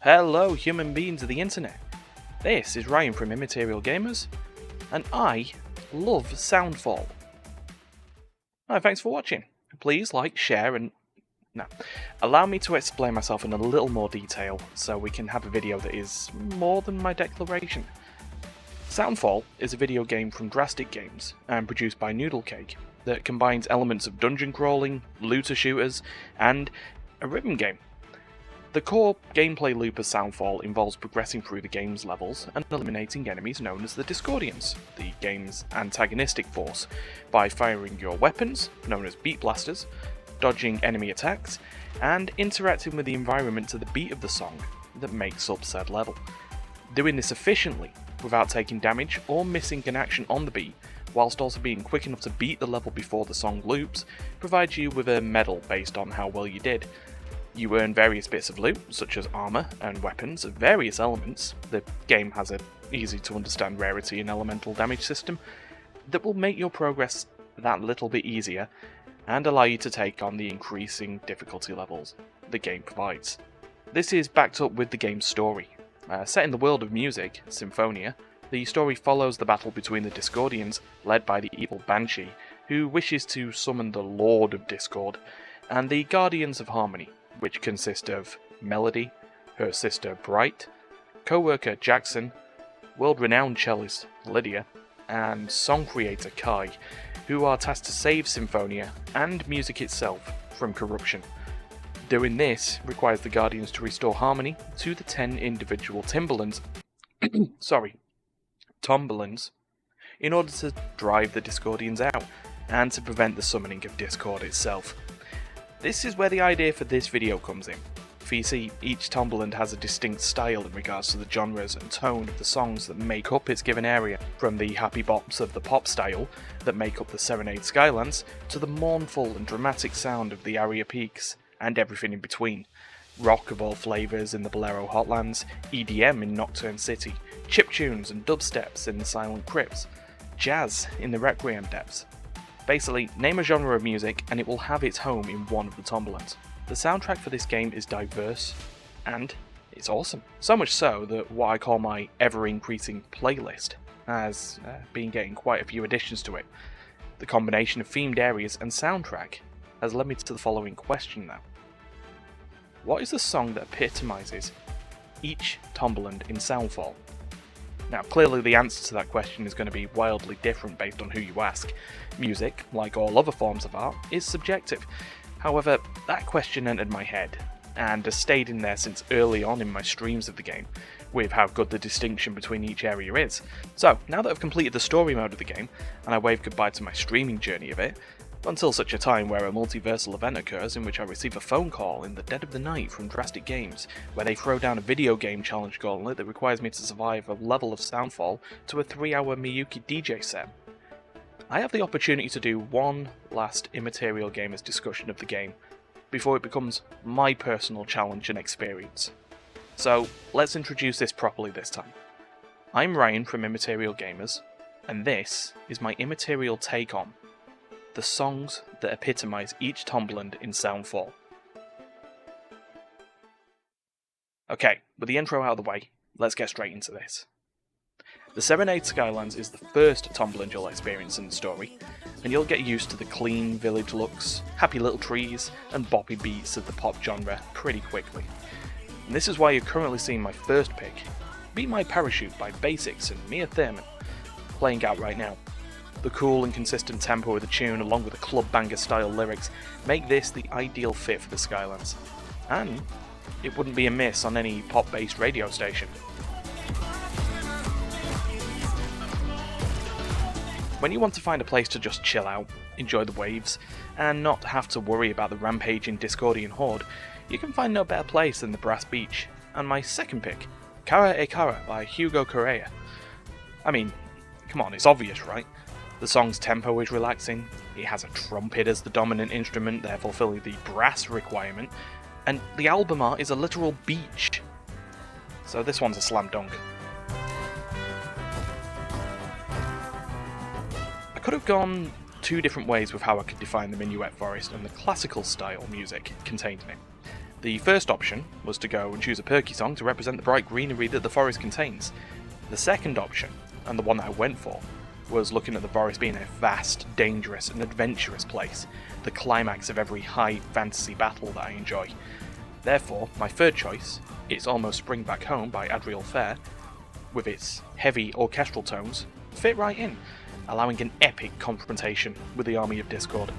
Hello, human beings of the internet. This is Ryan from Immaterial Gamers, and I love Soundfall. Hi, thanks for watching. Please like, share, and allow me to explain myself in a little more detail so we can have a video that is more than my declaration. Soundfall is a video game from Drastic Games and produced by Noodle Cake that combines elements of dungeon crawling, looter shooters, and a rhythm game. The core gameplay loop of Soundfall involves progressing through the game's levels and eliminating enemies known as the Discordians, the game's antagonistic force, by firing your weapons, known as beat blasters, dodging enemy attacks, and interacting with the environment to the beat of the song that makes up said level. Doing this efficiently, without taking damage or missing an action on the beat, whilst also being quick enough to beat the level before the song loops, provides you with a medal based on how well you did. You earn various bits of loot, such as armour and weapons of various elements. The game has an easy to understand rarity and elemental damage system that will make your progress that little bit easier and allow you to take on the increasing difficulty levels the game provides. This is backed up with the game's story. Set in the world of music, Symphonia, the story follows the battle between the Discordians, led by the evil Banshee, who wishes to summon the Lord of Discord, and the Guardians of Harmony, which consist of Melody, her sister Bright, co-worker Jackson, world-renowned cellist Lydia, and song creator Kai, who are tasked to save Symphonia and music itself from corruption. Doing this requires the Guardians to restore harmony to the 10 individual Timbrelands, Timbrelands, in order to drive the Discordians out, and to prevent the summoning of Discord itself. This is where the idea for this video comes in. For you see, each Timbreland has a distinct style in regards to the genres and tone of the songs that make up its given area, from the happy bops of the pop style that make up the Serenade Skylands, to the mournful and dramatic sound of the Aria Peaks, and everything in between. Rock of all flavours in the Bolero Hotlands, EDM in Nocturne City, chiptunes and dubsteps in the Silent Crypts, jazz in the Requiem Depths. Basically, name a genre of music and it will have its home in one of the Timbrelands. The soundtrack for this game is diverse, and it's awesome. So much so that what I call my ever-increasing playlist has been getting quite a few additions to it. The combination of themed areas and soundtrack has led me to the following question now. What is the song that epitomises each Timbreland in Soundfall? Now, clearly the answer to that question is going to be wildly different based on who you ask. Music, like all other forms of art, is subjective. However, that question entered my head, and has stayed in there since early on in my streams of the game, with how good the distinction between each area is. So, now that I've completed the story mode of the game, and I wave goodbye to my streaming journey of it, until such a time where a multiversal event occurs in which I receive a phone call in the dead of the night from Drastic Games, where they throw down a video game challenge gauntlet that requires me to survive a level of Soundfall to a 3-hour Miyuki DJ set. I have the opportunity to do one last Immaterial Gamers discussion of the game, before it becomes my personal challenge and experience. So, let's introduce this properly this time. I'm Ryan from Immaterial Gamers, and this is my Immaterial take on the songs that epitomise each Timbreland in Soundfall. Okay, with the intro out of the way, let's get straight into this. The Serenade Skylands is the first Timbreland you'll experience in the story, and you'll get used to the clean village looks, happy little trees, and boppy beats of the pop genre pretty quickly. And this is why you're currently seeing my first pick, Be My Parachute by Basics and Mia Thurman, playing out right now. The cool and consistent tempo of the tune, along with the club banger style lyrics, make this the ideal fit for the Skylands. And it wouldn't be a miss on any pop-based radio station. When you want to find a place to just chill out, enjoy the waves, and not have to worry about the rampaging Discordian horde, you can find no better place than the Brass Beach. And my second pick, Cara e Cara by Hugo Correa. I mean, come on, it's obvious, right? The song's tempo is relaxing, it has a trumpet as the dominant instrument, therefore fulfilling the brass requirement, and the album art is a literal beach. So this one's a slam dunk. I could have gone two different ways with how I could define the Minuet Forest and the classical style music contained in it. The first option was to go and choose a perky song to represent the bright greenery that the forest contains. The second option, and the one that I went for, was looking at the forest being a vast, dangerous and adventurous place, the climax of every high fantasy battle that I enjoy. Therefore, my third choice, It's Almost Spring Back Home by Adriel Fair, with its heavy orchestral tones, fit right in, allowing an epic confrontation with the army of Discord.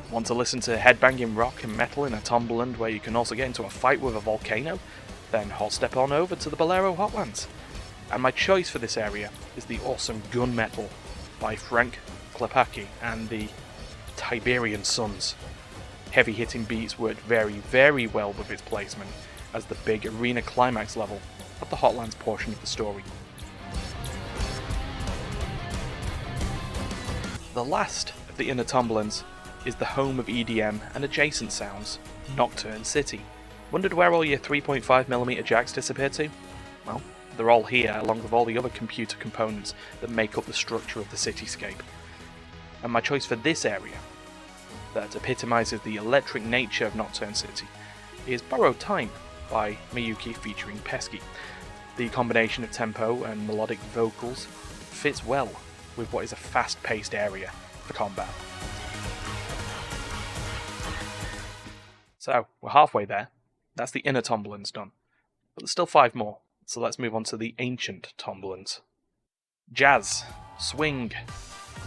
Want to listen to headbanging rock and metal in a Timbreland where you can also get into a fight with a volcano? Then hot step on over to the Bolero Hotlands. And my choice for this area is the awesome gunmetal by Frank Klepacki and the Tiberian Sons. Heavy hitting beats worked very, very well with its placement as the big arena climax level of the Hotlands portion of the story. The last of the inner Timbrelands is the home of EDM and adjacent sounds, Nocturne City. Wondered where all your 3.5mm jacks disappeared to? Well, they're all here along with all the other computer components that make up the structure of the cityscape. And my choice for this area, that epitomises the electric nature of Nocturne City, is Borrowed Time by Miyuki featuring Pesky. The combination of tempo and melodic vocals fits well with what is a fast-paced area for combat. So, we're halfway there. That's the inner Timbrelands done. But there's still 5 more, so let's move on to the ancient Timbrelands. Jazz, swing,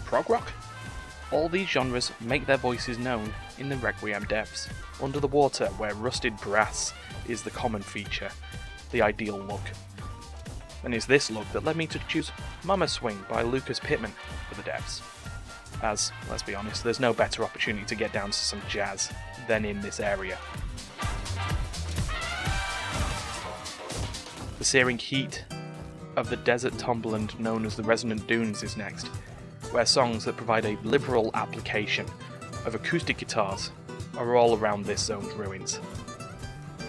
prog rock? All these genres make their voices known in the Requiem depths, under the water where rusted brass is the common feature, the ideal look. And it's this look that led me to choose Mama Swing by Lucas Pittman for the depths. As, let's be honest, there's no better opportunity to get down to some jazz than in this area. The searing heat of the desert Timbreland known as the Resonant Dunes is next, where songs that provide a liberal application of acoustic guitars are all around this zone's ruins.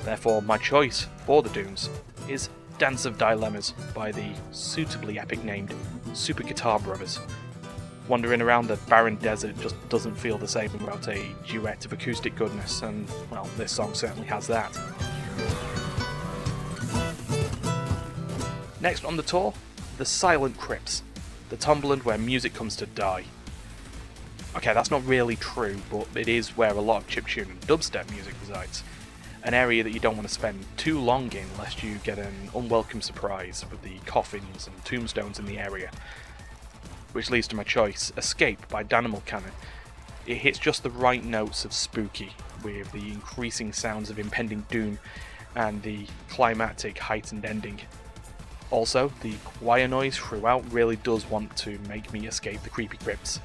Therefore, my choice for the dunes is Dance of Dilemmas by the suitably epic named Super Guitar Brothers. Wandering around the barren desert just doesn't feel the same without a duet of acoustic goodness, and, well, this song certainly has that. Next on the tour, The Silent Crypts, the Timbreland where music comes to die. Okay, that's not really true, but it is where a lot of chiptune and dubstep music resides. An area that you don't want to spend too long in lest you get an unwelcome surprise with the coffins and tombstones in the area. Which leads to my choice, Escape by Danimal Cannon. It hits just the right notes of spooky, with the increasing sounds of impending doom and the climactic heightened ending. Also, the choir noise throughout really does want to make me escape the creepy crypts.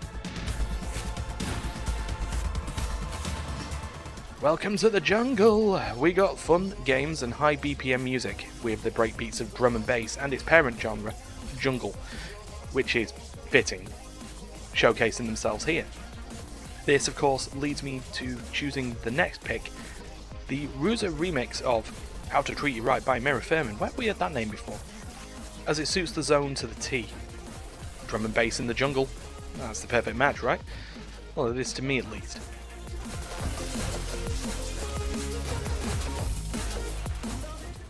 Welcome to the jungle! We got fun, games and high BPM music, with the breakbeats of drum and bass and its parent genre, jungle, which is fitting, showcasing themselves here. This, of course, leads me to choosing the next pick, the Ruza remix of How to Treat You Right by Mira Furman. Where have we heard that name before? As it suits the zone to the T. Drum and bass in the jungle, that's the perfect match, right? Well, it is to me at least.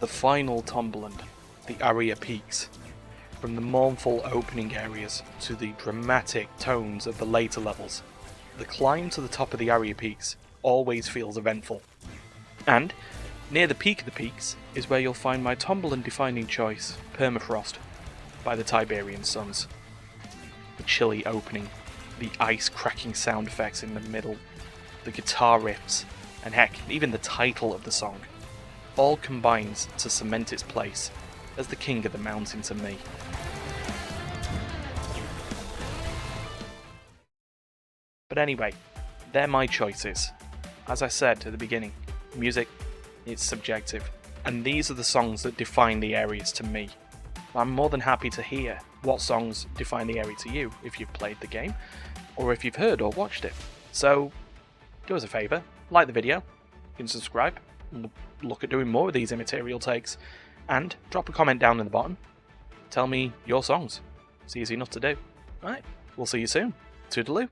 The final Timbreland, the Aria Peaks. From the mournful opening areas to the dramatic tones of the later levels, the climb to the top of the Aria Peaks always feels eventful. And, near the peak of the peaks, is where you'll find my Timbreland defining choice, Permafrost, by the Tiberian Sons. The chilly opening, the ice cracking sound effects in the middle, the guitar riffs, and heck, even the title of the song, all combines to cement its place as the king of the mountain to me. But anyway, they're my choices. As I said at the beginning, music, it's subjective, and these are the songs that define the areas to me. I'm more than happy to hear what songs define the area to you if you've played the game, or if you've heard or watched it. So, do us a favour, like the video, you can subscribe, and look at doing more of these Immaterial takes, and drop a comment down in the bottom. Tell me your songs. It's easy enough to do. Alright, we'll see you soon. Toodaloo.